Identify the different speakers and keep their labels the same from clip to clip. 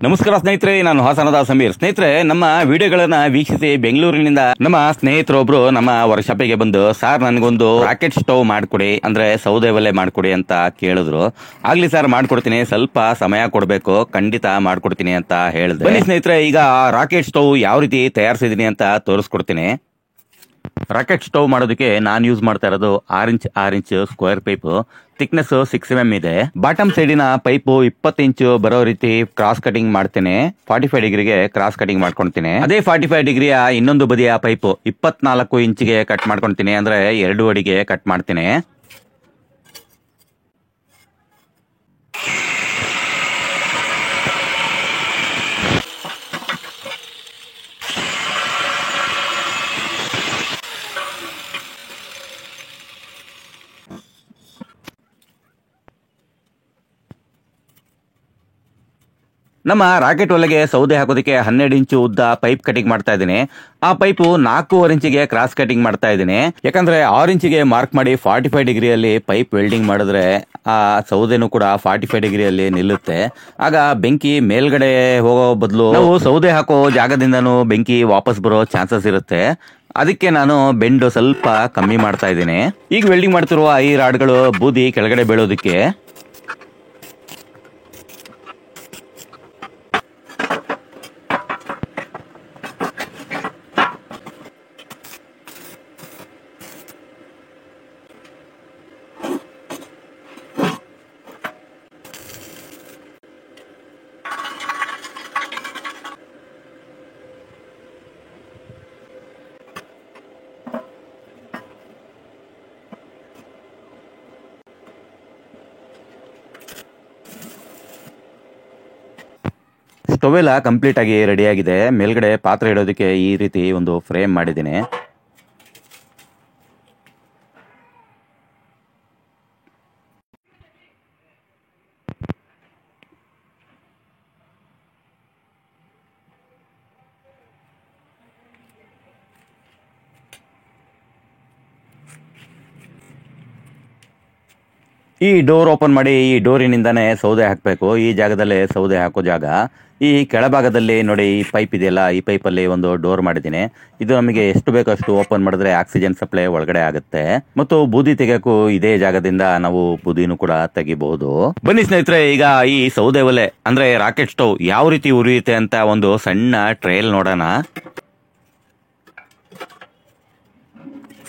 Speaker 1: ನಮಸ್ಕಾರ ಸ್ನೇಹಿತರೆ, ನಾನು ಹಾಸನದ ಸಮೀರ್. ಸ್ನೇಹಿತರೆ, ನಮ್ಮ ವಿಡಿಯೋಗಳನ್ನ ವೀಕ್ಷಿಸಿ ಬೆಂಗಳೂರಿನಿಂದ ನಮ್ಮ ಸ್ನೇಹಿತರೊಬ್ರು ನಮ್ಮ ವರ್ಕ್ಶಾಪಿಗೆ ಬಂದು, ಸರ್ ನನಗೊಂದು ರಾಕೆಟ್ ಸ್ಟವ್ ಮಾಡ್ಕೊಡಿ, ಅಂದ್ರೆ ಸೌದೆ ಒಲೆ ಮಾಡ್ಕೊಡಿ ಅಂತ ಕೇಳಿದ್ರು. ಆಗ್ಲಿ ಸರ್ ಮಾಡ್ಕೊಡ್ತೀನಿ, ಸ್ವಲ್ಪ ಸಮಯ ಕೊಡ್ಬೇಕು, ಖಂಡಿತ ಮಾಡ್ಕೊಡ್ತೀನಿ ಅಂತ ಹೇಳಿದೆ. ಬನ್ನಿ ಸ್ನೇಹಿತರೆ, ಈಗ ರಾಕೆಟ್ ಸ್ಟವ್ ಯಾವ ರೀತಿ ತಯಾರಿಸಿದೀನಿ ಅಂತ ತೋರಿಸ್ಕೊಡ್ತೀನಿ. ರಾಕೆಟ್ ಸ್ಟವ್ ಮಾಡೋದಕ್ಕೆ ನಾನು ಯೂಸ್ ಮಾಡ್ತಾ ಇರೋದು 6 inch square pipe, thickness 6 mm ಇದೆ. ಬಾಟಮ್ ಸೈಡಿನ ಪೈಪ್ 20 ಇಂಚ್ ಬರೋ ರೀತಿ ಕ್ರಾಸ್ ಕಟಿಂಗ್ ಮಾಡ್ತೇನೆ. 45 ಡಿಗ್ರಿಗೆ ಕ್ರಾಸ್ ಕಟಿಂಗ್ ಮಾಡ್ಕೊಳ್ತೀನಿ. ಅದೇ 45 ಡಿಗ್ರಿಯ ಇನ್ನೊಂದು ಬದಿಯ ಪೈಪ್ 24 ಇಂಚಿಗೆ ಕಟ್ ಮಾಡ್ಕೊಳ್ತೀನಿ, ಅಂದ್ರೆ 2 ಅಡಿಗೆ ಕಟ್ ಮಾಡ್ತೀನಿ. ನಮ್ಮ ರಾಕೆಟ್ ಒಲೆಗೆ ಸೌದೆ ಹಾಕೋದಕ್ಕೆ 12 ಇಂಚು ಉದ್ದ ಪೈಪ್ ಕಟಿಂಗ್ ಮಾಡ್ತಾ ಇದ್ದೀನಿ. ಆ ಪೈಪು 4.5 ಇಂಚಿಗೆ ಕ್ರಾಸ್ ಕಟಿಂಗ್ ಮಾಡ್ತಾ ಇದ್ದೀನಿ. ಯಾಕಂದ್ರೆ 6 ಇಂಚಿಗೆ ಮಾರ್ಕ್ ಮಾಡಿ 45 ಡಿಗ್ರಿಯಲ್ಲಿ ಪೈಪ್ ವೆಲ್ಡಿಂಗ್ ಮಾಡಿದ್ರೆ ಆ ಸೌದೆನೂ ಕೂಡ 45 ಡಿಗ್ರಿಯಲ್ಲಿ ನಿಲ್ಲುತ್ತೆ. ಆಗ ಬೆಂಕಿ ಮೇಲ್ಗಡೆ ಹೋಗೋ ಬದಲು ನಾವು ಸೌದೆ ಹಾಕೋ ಜಾಗದಿಂದನೂ ಬೆಂಕಿ ವಾಪಸ್ ಬರೋ ಚಾನ್ಸಸ್ ಇರುತ್ತೆ. ಅದಕ್ಕೆ ನಾನು ಬೆಂಡು ಸ್ವಲ್ಪ ಕಮ್ಮಿ ಮಾಡ್ತಾ ಇದ್ದೀನಿ. ಈಗ ವೆಲ್ಡಿಂಗ್ ಮಾಡ್ತಿರುವ ಈ ರಾಡ್ಗಳು ಬೂದಿ ಕೆಳಗಡೆ ಬೀಳೋದಕ್ಕೆ. ಸ್ಟವ್ ಎಲ್ಲ ಕಂಪ್ಲೀಟ್ ಆಗಿ ರೆಡಿ ಆಗಿದೆ. ಮೇಲ್ಗಡೆ ಪಾತ್ರೆ ಇಡೋದಕ್ಕೆ ಈ ರೀತಿ ಒಂದು ಫ್ರೇಮ್ ಮಾಡಿದ್ದೀನಿ. ಈ ಡೋರ್ ಓಪನ್ ಮಾಡಿ ಈ ಡೋರಿನಿಂದಾನೇ ಸೌದೆ ಹಾಕಬೇಕು. ಈ ಜಾಗದಲ್ಲೇ ಸೌದೆ ಹಾಕೋ ಜಾಗ. ಈ ಕೆಳಭಾಗದಲ್ಲಿ ನೋಡಿ, ಈ ಪೈಪ್ ಇದೆಯಲ್ಲ, ಈ ಪೈಪಲ್ಲಿ ಒಂದು ಡೋರ್ ಮಾಡಿದ್ದೀನಿ. ಇದು ನಮಗೆ ಎಷ್ಟು ಬೇಕೋ ಅಷ್ಟು ಓಪನ್ ಮಾಡಿದ್ರೆ ಆಕ್ಸಿಜನ್ ಸಪ್ಲೈ ಒಳಗಡೆ ಆಗುತ್ತೆ. ಮತ್ತು ಬೂದಿ ತೆಗೆಯಕ್ಕೂ ಇದೇ ಜಾಗದಿಂದ ನಾವು ಬೂದಿನೂ ಕೂಡ ತೆಗಿಬಹುದು. ಬನ್ನಿ ಸ್ನೇಹಿತರೆ, ಈಗ ಈ ಸೌದೆ ಒಲೆ ಅಂದ್ರೆ ರಾಕೆಟ್ ಸ್ಟವ್ ಯಾವ ರೀತಿ ಉರಿಯುತ್ತೆ ಅಂತ ಒಂದು ಸಣ್ಣ ಟ್ರಯಲ್ ನೋಡೋಣ.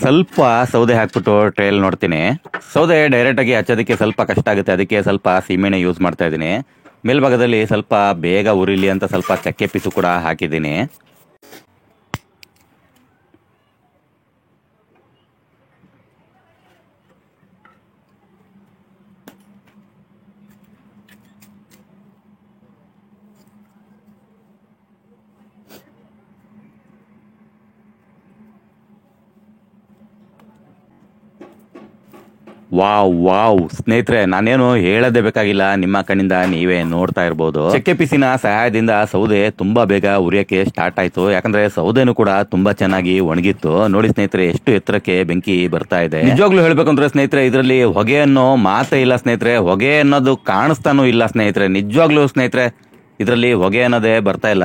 Speaker 1: ಸ್ವಲ್ಪ ಸೌದೆ ಹಾಕ್ಬಿಟ್ಟು ಟ್ರಯಲ್ ನೋಡ್ತೀನಿ. ಸೌದೆ ಡೈರೆಕ್ಟ್ ಆಗಿ ಹಚ್ಚೋದಕ್ಕೆ ಸ್ವಲ್ಪ ಕಷ್ಟ ಆಗುತ್ತೆ, ಅದಕ್ಕೆ ಸ್ವಲ್ಪ ಸೀಮೆಣ್ಣೆ ಯೂಸ್ ಮಾಡ್ತಾ ಇದ್ದೀನಿ. ಮೇಲ್ಭಾಗದಲ್ಲಿ ಸ್ವಲ್ಪ ಬೇಗ ಉರಿಲಿ ಅಂತ ಸ್ವಲ್ಪ ಚಕ್ಕೆ ಪೀಸು ಕೂಡ ಹಾಕಿದ್ದೀನಿ. ವಾವ್ ಸ್ನೇಹಿತರೆ, ನಾನೇನು ಹೇಳದೇ ಬೇಕಾಗಿಲ್ಲ, ನಿಮ್ಮ ಕಣ್ಣಿಂದ ನೀವೇ ನೋಡ್ತಾ ಇರಬಹುದು. ಚಕ್ಕೆ ಪಿಸಿನ ಸಹಾಯದಿಂದ ಸೌದೆ ತುಂಬಾ ಬೇಗ ಉರಿಯಕ್ಕೆ ಸ್ಟಾರ್ಟ್ ಆಯ್ತು. ಯಾಕಂದ್ರೆ ಸೌದೆನೂ ಕೂಡ ತುಂಬಾ ಚೆನ್ನಾಗಿ ಒಣಗಿತ್ತು. ನೋಡಿ ಸ್ನೇಹಿತರೆ, ಎಷ್ಟು ಎತ್ತರಕ್ಕೆ ಬೆಂಕಿ ಬರ್ತಾ ಇದೆ. ನಿಜವಾಗ್ಲೂ ಹೇಳ್ಬೇಕಂದ್ರೆ ಸ್ನೇಹಿತರೆ, ಇದರಲ್ಲಿ ಹೊಗೆ ಅನ್ನೋ ಮಾತೇ ಇಲ್ಲ ಸ್ನೇಹಿತರೆ. ಹೊಗೆ ಅನ್ನೋದು ಕಾಣಿಸ್ತಾನೂ ಇಲ್ಲ ಸ್ನೇಹಿತರೆ. ನಿಜವಾಗ್ಲೂ ಸ್ನೇಹಿತರೆ, ಇದರಲ್ಲಿ ಹೊಗೆ ಅನ್ನೋದೇ ಬರ್ತಾ ಇಲ್ಲ.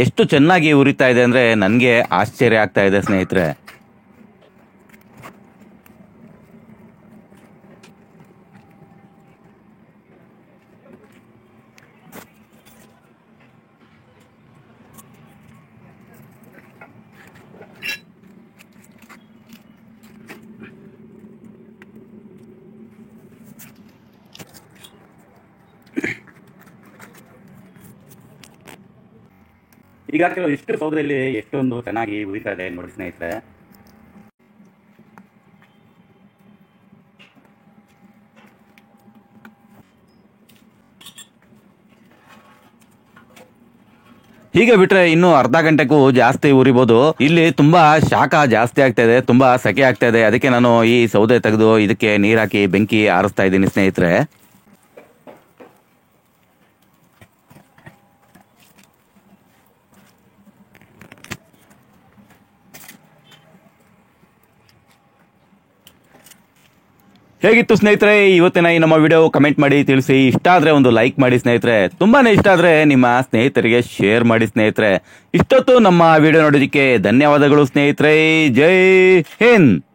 Speaker 1: ಎಷ್ಟು ಚೆನ್ನಾಗಿ ಉರಿತಾ ಇದೆ ಅಂದ್ರೆ ನನ್ಗೆ ಆಶ್ಚರ್ಯ ಆಗ್ತಾ ಇದೆ ಸ್ನೇಹಿತರೆ. ಈಗ ಎಷ್ಟು ಸೌದೆಯಲ್ಲಿ ಎಷ್ಟೊಂದು ಚೆನ್ನಾಗಿ ಉರಿತಾ ಇದೆ ನೋಡಿ ಸ್ನೇಹಿತರೆ. ಹೀಗೆ ಬಿಟ್ರೆ ಇನ್ನು ಅರ್ಧ ಗಂಟೆಗೂ ಜಾಸ್ತಿ ಉರಿಬಹುದು. ಇಲ್ಲಿ ತುಂಬಾ ಶಾಖ ಜಾಸ್ತಿ ಆಗ್ತಾ ಇದೆ, ತುಂಬಾ ಸೆಕೆ ಆಗ್ತಾ ಇದೆ. ಅದಕ್ಕೆ ನಾನು ಈ ಸೌದೆ ತೆಗೆದು ಇದಕ್ಕೆ ನೀರ್ ಹಾಕಿ ಬೆಂಕಿ ಆರಿಸ್ತಾ ಇದ್ದೀನಿ ಸ್ನೇಹಿತರೆ. ಹೇಗಿತ್ತು ಸ್ನೇಹಿತರೆ ಇವತ್ತಿನ ಈ ನಮ್ಮ ವಿಡಿಯೋ? ಕಮೆಂಟ್ ಮಾಡಿ ತಿಳಿಸಿ. ಇಷ್ಟ ಆದ್ರೆ ಒಂದು ಲೈಕ್ ಮಾಡಿ ಸ್ನೇಹಿತರೆ. ತುಂಬಾನೇ ಇಷ್ಟ ಆದ್ರೆ ನಿಮ್ಮ ಸ್ನೇಹಿತರಿಗೆ ಶೇರ್ ಮಾಡಿ ಸ್ನೇಹಿತರೆ. ಇಷ್ಟೊತ್ತು ನಮ್ಮ ವಿಡಿಯೋ ನೋಡೋದಕ್ಕೆ ಧನ್ಯವಾದಗಳು ಸ್ನೇಹಿತರೆ. ಜೈ ಹಿಂದ್.